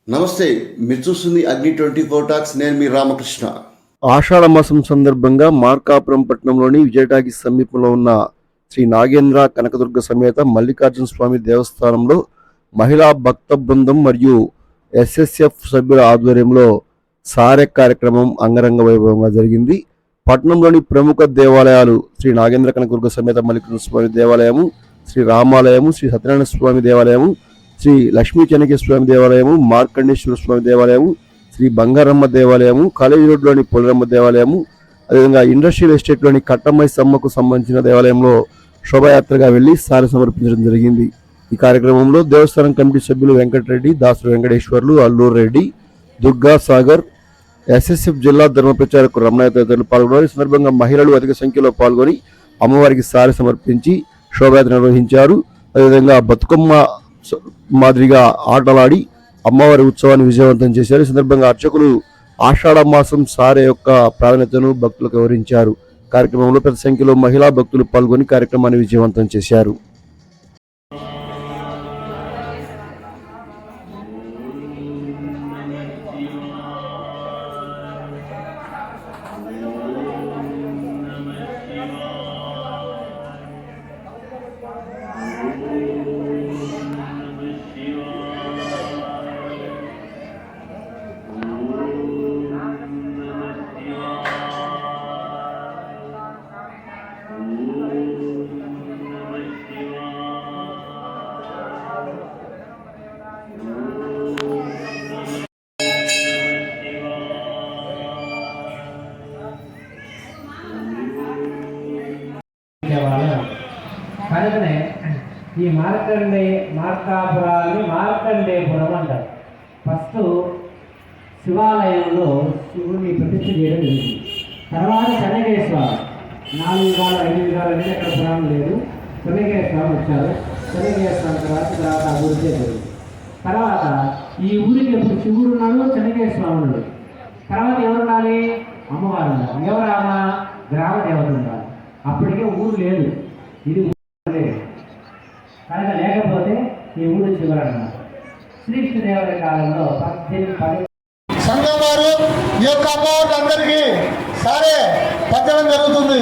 నమస్తే, మీరు చూస్తుంది అగ్ని 24 టాక్స్. నేను మీ రామకృష్ణ. ఆషాఢ మాసం సందర్భంగా మార్కాపురం పట్టణంలోని విజయటాకి సమీపంలో ఉన్న శ్రీ నాగేంద్ర కనకదుర్గ సమేత మల్లికార్జున స్వామి దేవస్థానంలో మహిళా భక్త బృందం మరియు ఎస్ఎస్ఎఫ్ సభ్యుల ఆధ్వర్యంలో సారె కార్యక్రమం అంగరంగ వైభవంగా జరిగింది. పట్టణంలోని ప్రముఖ దేవాలయాలు శ్రీ నాగేంద్ర కనకదుర్గ సమేత మల్లికార్జున స్వామి దేవాలయము, శ్రీ రామాలయము, శ్రీ సత్యనారాయణ స్వామి దేవాలయము, శ్రీ లక్ష్మీ చెన్నకేశ్వర స్వామి దేవాలయము, మార్కండేశ్వర స్వామి దేవాలయము, శ్రీ బంగారమ్మ దేవాలయము, కాలేజీ రోడ్లోని పొలరమ్మ దేవాలయము, అదేవిధంగా ఇండస్ట్రియల్ ఎస్టేట్లోని కట్టమ్మాయి సమ్మకు సంబంధించిన దేవాలయంలో శోభాయాత్రగా వెళ్లి సారి సమర్పించడం జరిగింది. ఈ కార్యక్రమంలో దేవస్థానం కమిటీ సభ్యులు వెంకటరెడ్డి, దాసరి వెంకటేశ్వర్లు, అల్లూరు రెడ్డి, దుర్గా సాగర్, ఎస్ఎస్ఎఫ్ జిల్లా ధర్మ ప్రచారకు రమణయ్య తదితరులు పాల్గొన్నారు. ఈ సందర్భంగా మహిళలు అధిక సంఖ్యలో పాల్గొని అమ్మవారికి సారి సమర్పించి శోభాయాత్ర నిర్వహించారు. అదేవిధంగా బతుకమ్మ మాదిరిగా ఆటలాడి అమ్మవారి ఉత్సవాన్ని విజయవంతం చేశారు. ఈ సందర్భంగా అర్చకులు ఆషాఢ మాసం సారె యొక్క ప్రాధాన్యతను భక్తులకు వివరించారు. కార్యక్రమంలో పెద్ద సంఖ్యలో మహిళా భక్తులు పాల్గొని కార్యక్రమాన్ని విజయవంతం చేశారు. కనుకనే ఈ మార్కాపురాన్ని మార్కండేపురం అంటారు. ఫస్ట్ శివాలయంలో శివుడిని ప్రతిష్ఠ చేయడం జరిగింది. తర్వాత చెన్నకేశ్వరం 4 యుగాలు 5 యుగాలు అనేది అక్కడ పురాణం లేదు. చెన్నకేశ్వరం వచ్చారు. చెన్నకేశ్వరం తర్వాత అభివృద్ధి జరిగింది. తర్వాత ఈ ఊరికి ఎప్పుడు శివుడు ఉన్నాడు, చెన్నకేశ్వరం ఉన్నాడు. తర్వాత ఎవరు ఉండాలి? అమ్మవారు ఉండాలి. ఎవరామా? గ్రామ దేవత ఉండాలి. అప్పటికే ఊరు లేదు, ఇది లేదు కనుక లేకపోతే ఈ ఊరు చివరన్నారు. శ్రీకృష్ణదేవర కాలంలో 18 సంఘం వారు ఈ యొక్క అమ్మవారి అందరికీ సరే పంచడం జరుగుతుంది.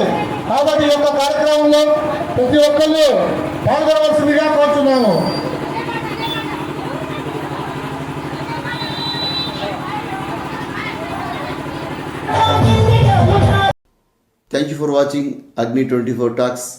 కాబట్టి ఈ యొక్క కార్యక్రమంలో ప్రతి ఒక్కళ్ళు పాల్గొనవలసిందిగా కోరుతున్నాము. థ్యాంక్ యూ ఫర్ వాచింగ్ అగ్ని 24 టాక్స్.